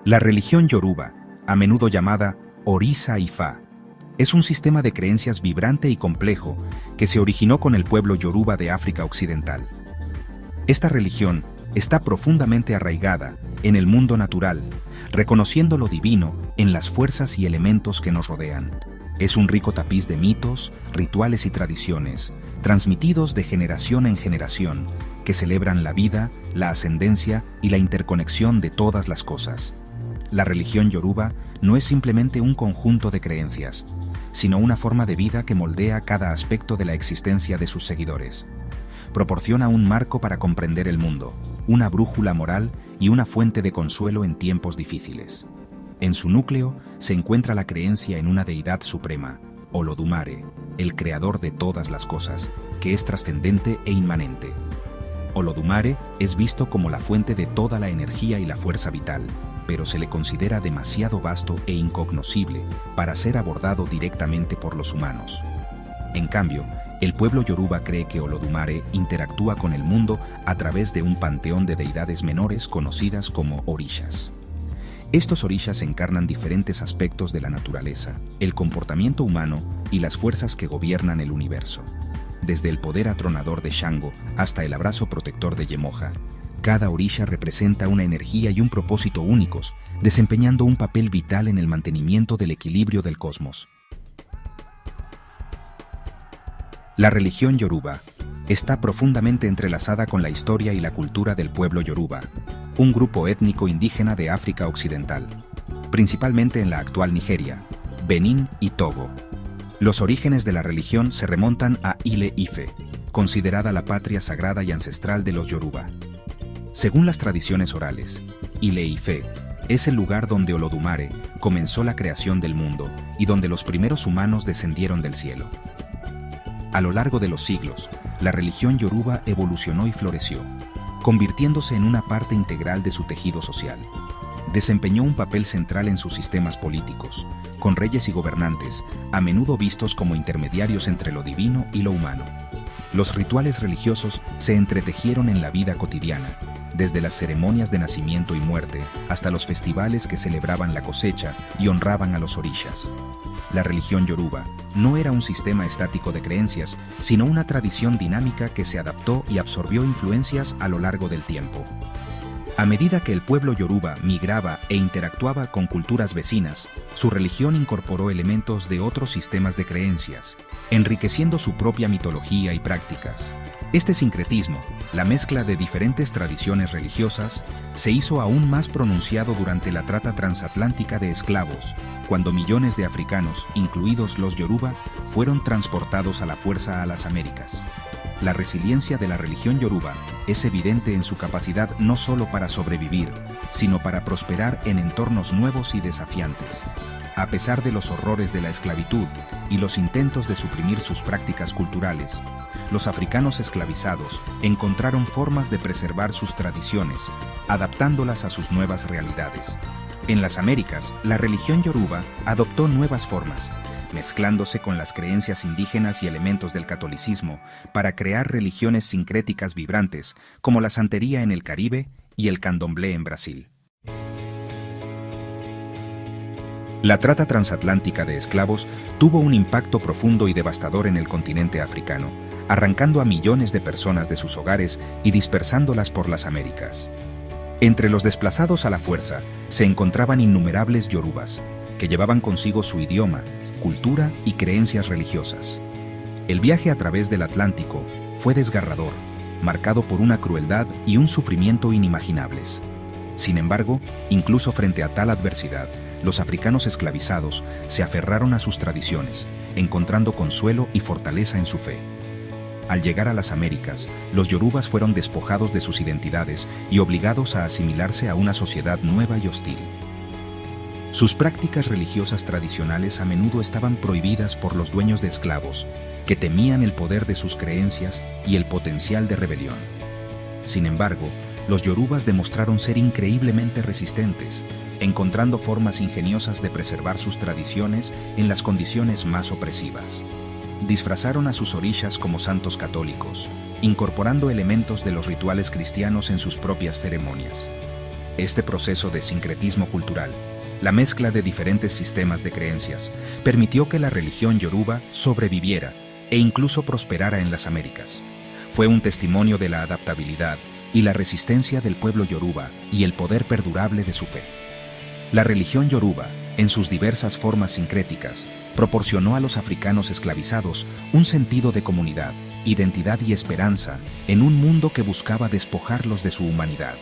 La religión yoruba, a menudo llamada Orisa Ifa, es un sistema de creencias vibrante y complejo que se originó con el pueblo yoruba de África Occidental. Esta religión está profundamente arraigada en el mundo natural, reconociendo lo divino en las fuerzas y elementos que nos rodean. Es un rico tapiz de mitos, rituales y tradiciones, transmitidos de generación en generación, que celebran la vida, la ascendencia y la interconexión de todas las cosas. La religión yoruba no es simplemente un conjunto de creencias, sino una forma de vida que moldea cada aspecto de la existencia de sus seguidores. Proporciona un marco para comprender el mundo, una brújula moral y una fuente de consuelo en tiempos difíciles. En su núcleo se encuentra la creencia en una deidad suprema, Olodumare, el creador de todas las cosas, que es trascendente e inmanente. Olodumare es visto como la fuente de toda la energía y la fuerza vital, pero se le considera demasiado vasto e incognoscible para ser abordado directamente por los humanos. En cambio, el pueblo yoruba cree que Olodumare interactúa con el mundo a través de un panteón de deidades menores conocidas como orishas. Estos orishas encarnan diferentes aspectos de la naturaleza, el comportamiento humano y las fuerzas que gobiernan el universo. Desde el poder atronador de Shango hasta el abrazo protector de Yemoja, cada orisha representa una energía y un propósito únicos, desempeñando un papel vital en el mantenimiento del equilibrio del cosmos. La religión yoruba está profundamente entrelazada con la historia y la cultura del pueblo yoruba, un grupo étnico indígena de África Occidental, principalmente en la actual Nigeria, Benín y Togo. Los orígenes de la religión se remontan a Ile-Ife, considerada la patria sagrada y ancestral de los yoruba. Según las tradiciones orales, Ile-Ife es el lugar donde Olodumare comenzó la creación del mundo y donde los primeros humanos descendieron del cielo. A lo largo de los siglos, la religión yoruba evolucionó y floreció, convirtiéndose en una parte integral de su tejido social. Desempeñó un papel central en sus sistemas políticos, con reyes y gobernantes, a menudo vistos como intermediarios entre lo divino y lo humano. Los rituales religiosos se entretejieron en la vida cotidiana, desde las ceremonias de nacimiento y muerte hasta los festivales que celebraban la cosecha y honraban a los orishas. La religión yoruba no era un sistema estático de creencias, sino una tradición dinámica que se adaptó y absorbió influencias a lo largo del tiempo. A medida que el pueblo yoruba migraba e interactuaba con culturas vecinas, su religión incorporó elementos de otros sistemas de creencias, enriqueciendo su propia mitología y prácticas. Este sincretismo, la mezcla de diferentes tradiciones religiosas, se hizo aún más pronunciado durante la trata transatlántica de esclavos, cuando millones de africanos, incluidos los yoruba, fueron transportados a la fuerza a las Américas. La resiliencia de la religión yoruba es evidente en su capacidad no solo para sobrevivir, sino para prosperar en entornos nuevos y desafiantes. A pesar de los horrores de la esclavitud y los intentos de suprimir sus prácticas culturales, los africanos esclavizados encontraron formas de preservar sus tradiciones, adaptándolas a sus nuevas realidades. En las Américas, la religión yoruba adoptó nuevas formas, mezclándose con las creencias indígenas y elementos del catolicismo para crear religiones sincréticas vibrantes como la santería en el Caribe y el candomblé en Brasil. La trata transatlántica de esclavos tuvo un impacto profundo y devastador en el continente africano, arrancando a millones de personas de sus hogares y dispersándolas por las Américas. Entre los desplazados a la fuerza se encontraban innumerables yorubas, que llevaban consigo su idioma, cultura y creencias religiosas. El viaje a través del Atlántico fue desgarrador, marcado por una crueldad y un sufrimiento inimaginables. Sin embargo, incluso frente a tal adversidad, los africanos esclavizados se aferraron a sus tradiciones, encontrando consuelo y fortaleza en su fe. Al llegar a las Américas, los yorubas fueron despojados de sus identidades y obligados a asimilarse a una sociedad nueva y hostil. Sus prácticas religiosas tradicionales a menudo estaban prohibidas por los dueños de esclavos, que temían el poder de sus creencias y el potencial de rebelión. Sin embargo, los yorubas demostraron ser increíblemente resistentes, encontrando formas ingeniosas de preservar sus tradiciones en las condiciones más opresivas. Disfrazaron a sus orishas como santos católicos, incorporando elementos de los rituales cristianos en sus propias ceremonias. Este proceso de sincretismo cultural, la mezcla de diferentes sistemas de creencias, permitió que la religión yoruba sobreviviera e incluso prosperara en las Américas. Fue un testimonio de la adaptabilidad y la resistencia del pueblo yoruba y el poder perdurable de su fe. La religión yoruba, en sus diversas formas sincréticas, proporcionó a los africanos esclavizados un sentido de comunidad, identidad y esperanza en un mundo que buscaba despojarlos de su humanidad.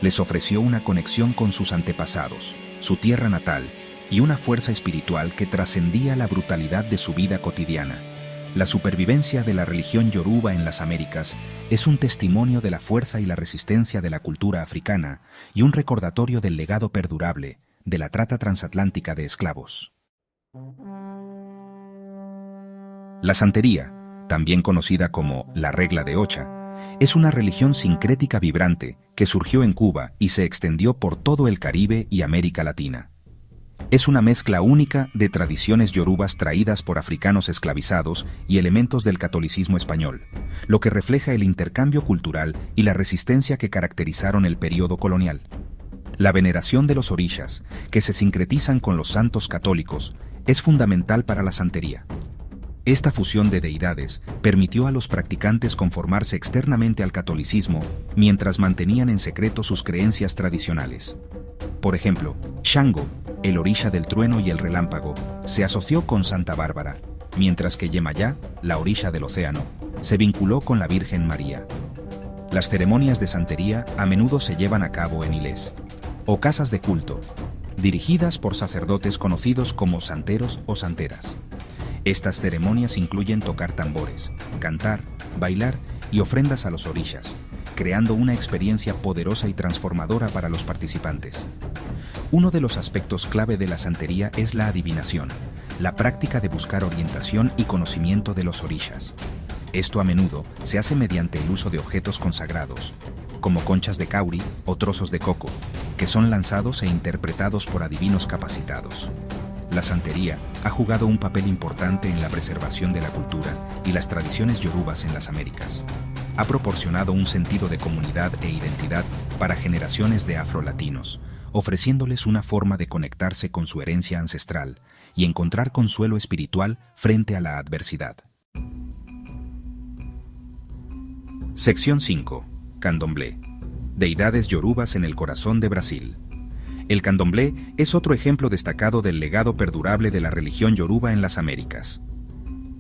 Les ofreció una conexión con sus antepasados, su tierra natal y una fuerza espiritual que trascendía la brutalidad de su vida cotidiana. La supervivencia de la religión yoruba en las Américas es un testimonio de la fuerza y la resistencia de la cultura africana y un recordatorio del legado perdurable de la trata transatlántica de esclavos. La santería, también conocida como la regla de Ocha, es una religión sincrética vibrante que surgió en Cuba y se extendió por todo el Caribe y América Latina. Es una mezcla única de tradiciones yorubas traídas por africanos esclavizados y elementos del catolicismo español, lo que refleja el intercambio cultural y la resistencia que caracterizaron el período colonial. La veneración de los orishas, que se sincretizan con los santos católicos, es fundamental para la santería. Esta fusión de deidades permitió a los practicantes conformarse externamente al catolicismo mientras mantenían en secreto sus creencias tradicionales. Por ejemplo, Shango, el orisha del trueno y el relámpago, se asoció con Santa Bárbara, mientras que Yemayá, la orisha del océano, se vinculó con la Virgen María. Las ceremonias de santería a menudo se llevan a cabo en iles, o casas de culto, dirigidas por sacerdotes conocidos como santeros o santeras. Estas ceremonias incluyen tocar tambores, cantar, bailar y ofrendas a los orishas, creando una experiencia poderosa y transformadora para los participantes. Uno de los aspectos clave de la santería es la adivinación, la práctica de buscar orientación y conocimiento de los orishas. Esto a menudo se hace mediante el uso de objetos consagrados, como conchas de cauri o trozos de coco, que son lanzados e interpretados por adivinos capacitados. La santería ha jugado un papel importante en la preservación de la cultura y las tradiciones yorubas en las Américas. Ha proporcionado un sentido de comunidad e identidad para generaciones de afrolatinos, ofreciéndoles una forma de conectarse con su herencia ancestral y encontrar consuelo espiritual frente a la adversidad. Sección 5. Candomblé. Deidades yorubas en el corazón de Brasil. El candomblé es otro ejemplo destacado del legado perdurable de la religión yoruba en las Américas.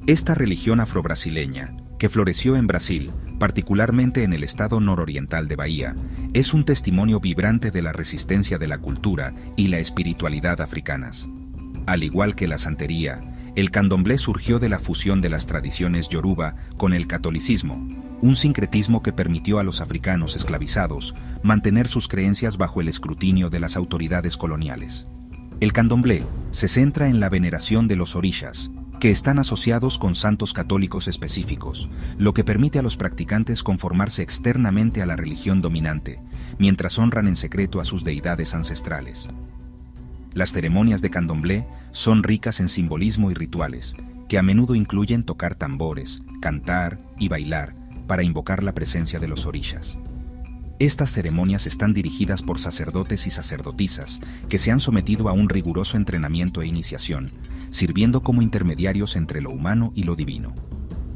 Esta religión afrobrasileña, que floreció en Brasil, particularmente en el estado nororiental de Bahía, es un testimonio vibrante de la resistencia de la cultura y la espiritualidad africanas. Al igual que la santería, el candomblé surgió de la fusión de las tradiciones yoruba con el catolicismo, un sincretismo que permitió a los africanos esclavizados mantener sus creencias bajo el escrutinio de las autoridades coloniales. El candomblé se centra en la veneración de los orishas, que están asociados con santos católicos específicos, lo que permite a los practicantes conformarse externamente a la religión dominante, mientras honran en secreto a sus deidades ancestrales. Las ceremonias de candomblé son ricas en simbolismo y rituales, que a menudo incluyen tocar tambores, cantar y bailar para invocar la presencia de los orishas. Estas ceremonias están dirigidas por sacerdotes y sacerdotisas que se han sometido a un riguroso entrenamiento e iniciación, sirviendo como intermediarios entre lo humano y lo divino.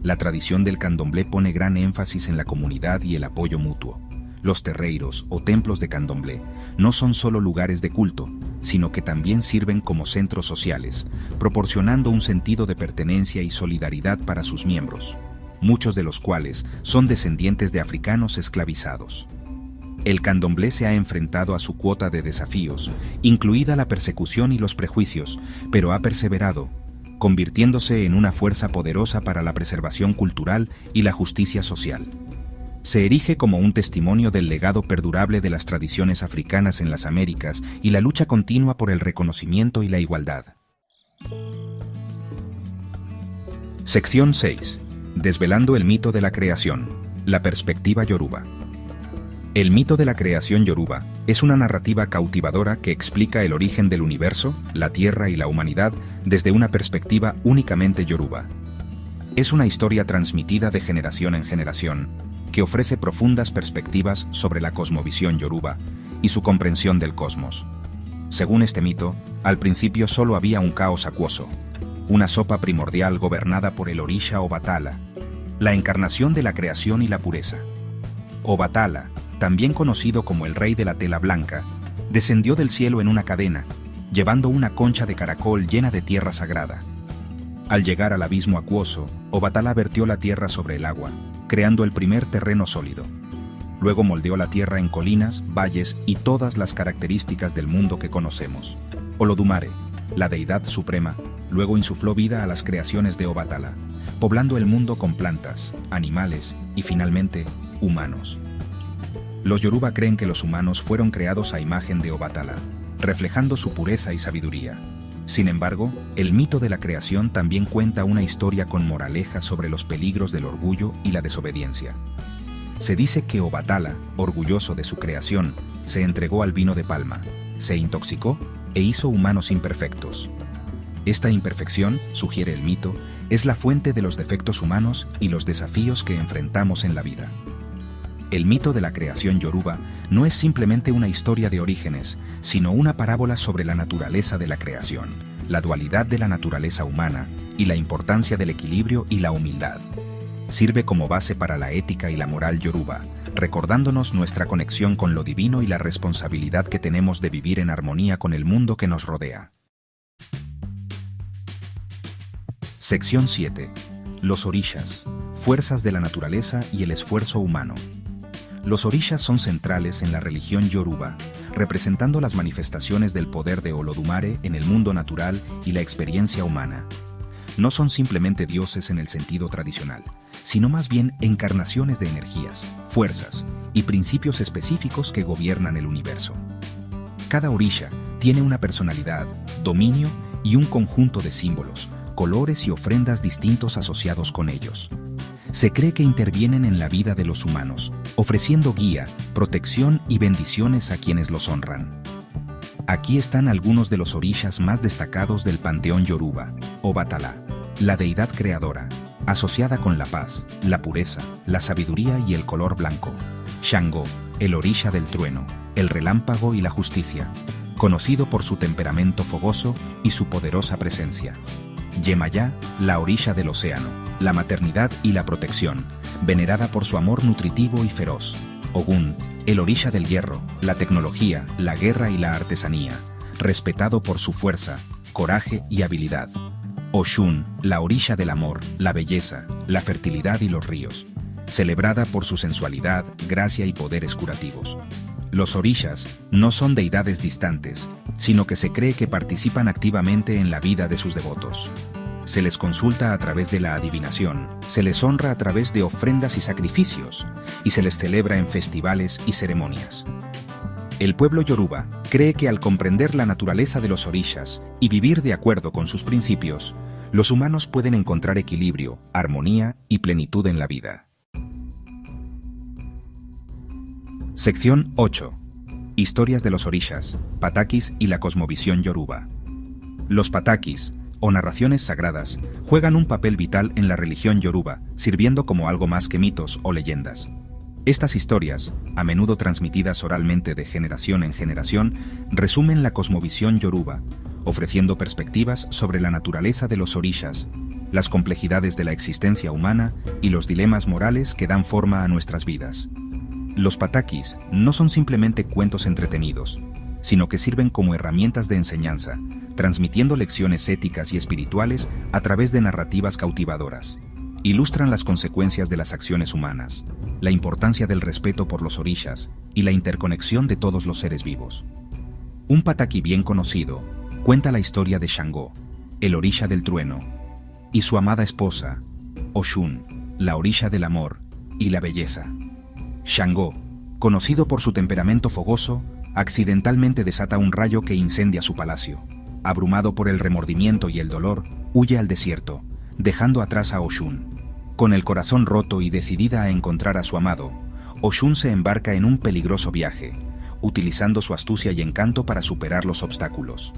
La tradición del candomblé pone gran énfasis en la comunidad y el apoyo mutuo. Los terreiros o templos de candomblé no son solo lugares de culto, sino que también sirven como centros sociales, proporcionando un sentido de pertenencia y solidaridad para sus miembros, muchos de los cuales son descendientes de africanos esclavizados. El candomblé se ha enfrentado a su cuota de desafíos, incluida la persecución y los prejuicios, pero ha perseverado, convirtiéndose en una fuerza poderosa para la preservación cultural y la justicia social. Se erige como un testimonio del legado perdurable de las tradiciones africanas en las Américas y la lucha continua por el reconocimiento y la igualdad. Sección 6. Desvelando el mito de la creación, la perspectiva yoruba. El mito de la creación yoruba es una narrativa cautivadora que explica el origen del universo, la tierra y la humanidad desde una perspectiva únicamente yoruba. Es una historia transmitida de generación en generación, que ofrece profundas perspectivas sobre la cosmovisión yoruba y su comprensión del cosmos. Según este mito, al principio solo había un caos acuoso, una sopa primordial gobernada por el Orisha Obatala, la encarnación de la creación y la pureza. Obatala, también conocido como el rey de la tela blanca, descendió del cielo en una cadena, llevando una concha de caracol llena de tierra sagrada. Al llegar al abismo acuoso, Obatala vertió la tierra sobre el agua, creando el primer terreno sólido. Luego moldeó la tierra en colinas, valles y todas las características del mundo que conocemos. Olodumare, la deidad suprema, luego insufló vida a las creaciones de Obatala, poblando el mundo con plantas, animales y finalmente, humanos. Los Yoruba creen que los humanos fueron creados a imagen de Obatala, reflejando su pureza y sabiduría. Sin embargo, el mito de la creación también cuenta una historia con moraleja sobre los peligros del orgullo y la desobediencia. Se dice que Obatala, orgulloso de su creación, se entregó al vino de palma, se intoxicó e hizo humanos imperfectos. Esta imperfección, sugiere el mito, es la fuente de los defectos humanos y los desafíos que enfrentamos en la vida. El mito de la creación yoruba no es simplemente una historia de orígenes, sino una parábola sobre la naturaleza de la creación, la dualidad de la naturaleza humana y la importancia del equilibrio y la humildad. Sirve como base para la ética y la moral yoruba, recordándonos nuestra conexión con lo divino y la responsabilidad que tenemos de vivir en armonía con el mundo que nos rodea. Sección 7. Los orishas, fuerzas de la naturaleza y el esfuerzo humano. Los orishas son centrales en la religión yoruba, representando las manifestaciones del poder de Olodumare en el mundo natural y la experiencia humana. No son simplemente dioses en el sentido tradicional, sino más bien encarnaciones de energías, fuerzas y principios específicos que gobiernan el universo. Cada orisha tiene una personalidad, dominio y un conjunto de símbolos, colores y ofrendas distintos asociados con ellos. Se cree que intervienen en la vida de los humanos, ofreciendo guía, protección y bendiciones a quienes los honran. Aquí están algunos de los orishas más destacados del panteón yoruba. Obatala, la deidad creadora, asociada con la paz, la pureza, la sabiduría y el color blanco. Shango, el orisha del trueno, el relámpago y la justicia, conocido por su temperamento fogoso y su poderosa presencia. Yemayá, la orisha del océano, la maternidad y la protección, venerada por su amor nutritivo y feroz. Ogún, el orisha del hierro, la tecnología, la guerra y la artesanía, respetado por su fuerza, coraje y habilidad. Oshun, la orisha del amor, la belleza, la fertilidad y los ríos, celebrada por su sensualidad, gracia y poderes curativos. Los orishas no son deidades distantes, sino que se cree que participan activamente en la vida de sus devotos. Se les consulta a través de la adivinación, se les honra a través de ofrendas y sacrificios, y se les celebra en festivales y ceremonias. El pueblo yoruba cree que al comprender la naturaleza de los orishas y vivir de acuerdo con sus principios, los humanos pueden encontrar equilibrio, armonía y plenitud en la vida. Sección 8. Historias de los orishas, patakis y la cosmovisión yoruba. Los patakis, o narraciones sagradas, juegan un papel vital en la religión yoruba, sirviendo como algo más que mitos o leyendas. Estas historias, a menudo transmitidas oralmente de generación en generación, resumen la cosmovisión yoruba, ofreciendo perspectivas sobre la naturaleza de los orishas, las complejidades de la existencia humana y los dilemas morales que dan forma a nuestras vidas. Los patakis no son simplemente cuentos entretenidos, sino que sirven como herramientas de enseñanza, transmitiendo lecciones éticas y espirituales a través de narrativas cautivadoras. Ilustran las consecuencias de las acciones humanas, la importancia del respeto por los orishas y la interconexión de todos los seres vivos. Un pataki bien conocido cuenta la historia de Shango, el orisha del trueno, y su amada esposa, Oshun, la orisha del amor y la belleza. Shango, conocido por su temperamento fogoso, accidentalmente desata un rayo que incendia su palacio. Abrumado por el remordimiento y el dolor, huye al desierto, dejando atrás a Oshun. Con el corazón roto y decidida a encontrar a su amado, Oshun se embarca en un peligroso viaje, utilizando su astucia y encanto para superar los obstáculos.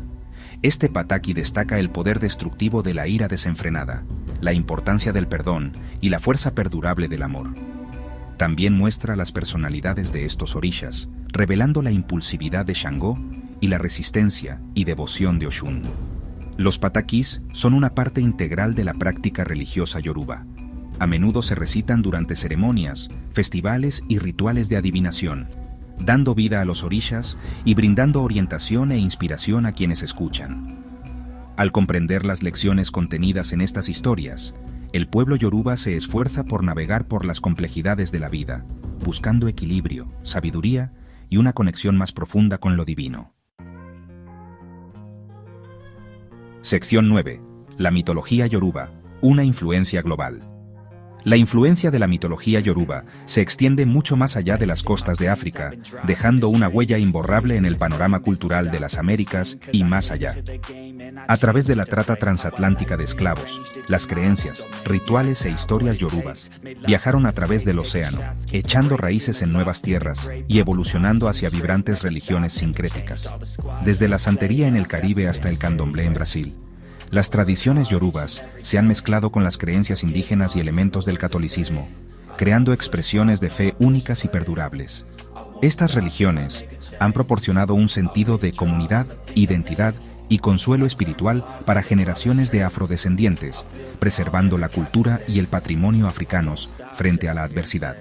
Este pataki destaca el poder destructivo de la ira desenfrenada, la importancia del perdón y la fuerza perdurable del amor. También muestra las personalidades de estos orishas, revelando la impulsividad de Shango y la resistencia y devoción de Oshun. Los patakis son una parte integral de la práctica religiosa yoruba. A menudo se recitan durante ceremonias, festivales y rituales de adivinación, dando vida a los orishas y brindando orientación e inspiración a quienes escuchan. Al comprender las lecciones contenidas en estas historias, el pueblo yoruba se esfuerza por navegar por las complejidades de la vida, buscando equilibrio, sabiduría y una conexión más profunda con lo divino. Sección 9. La mitología yoruba, una influencia global. La influencia de la mitología yoruba se extiende mucho más allá de las costas de África, dejando una huella imborrable en el panorama cultural de las Américas y más allá. A través de la trata transatlántica de esclavos, las creencias, rituales e historias yorubas viajaron a través del océano, echando raíces en nuevas tierras y evolucionando hacia vibrantes religiones sincréticas. Desde la santería en el Caribe hasta el candomblé en Brasil, las tradiciones yorubas se han mezclado con las creencias indígenas y elementos del catolicismo, creando expresiones de fe únicas y perdurables. Estas religiones han proporcionado un sentido de comunidad, identidad y consuelo espiritual para generaciones de afrodescendientes, preservando la cultura y el patrimonio africanos frente a la adversidad.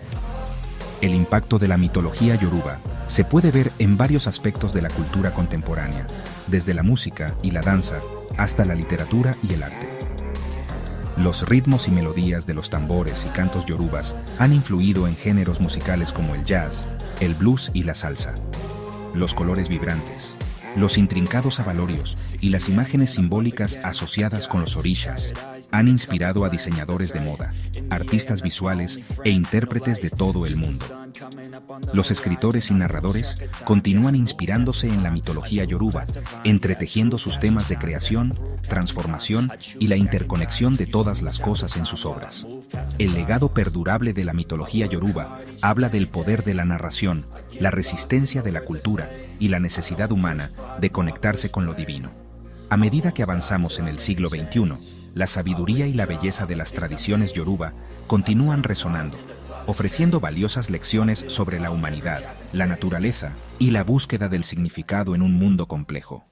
El impacto de la mitología yoruba se puede ver en varios aspectos de la cultura contemporánea, desde la música y la danza hasta la literatura y el arte. Los ritmos y melodías de los tambores y cantos yorubas han influido en géneros musicales como el jazz, el blues y la salsa. Los colores vibrantes, los intrincados abalorios y las imágenes simbólicas asociadas con los orishas han inspirado a diseñadores de moda, artistas visuales e intérpretes de todo el mundo. Los escritores y narradores continúan inspirándose en la mitología yoruba, entretejiendo sus temas de creación, transformación y la interconexión de todas las cosas en sus obras. El legado perdurable de la mitología yoruba habla del poder de la narración, la resistencia de la cultura y la necesidad humana de conectarse con lo divino. A medida que avanzamos en el siglo XXI, la sabiduría y la belleza de las tradiciones yoruba continúan resonando, ofreciendo valiosas lecciones sobre la humanidad, la naturaleza y la búsqueda del significado en un mundo complejo.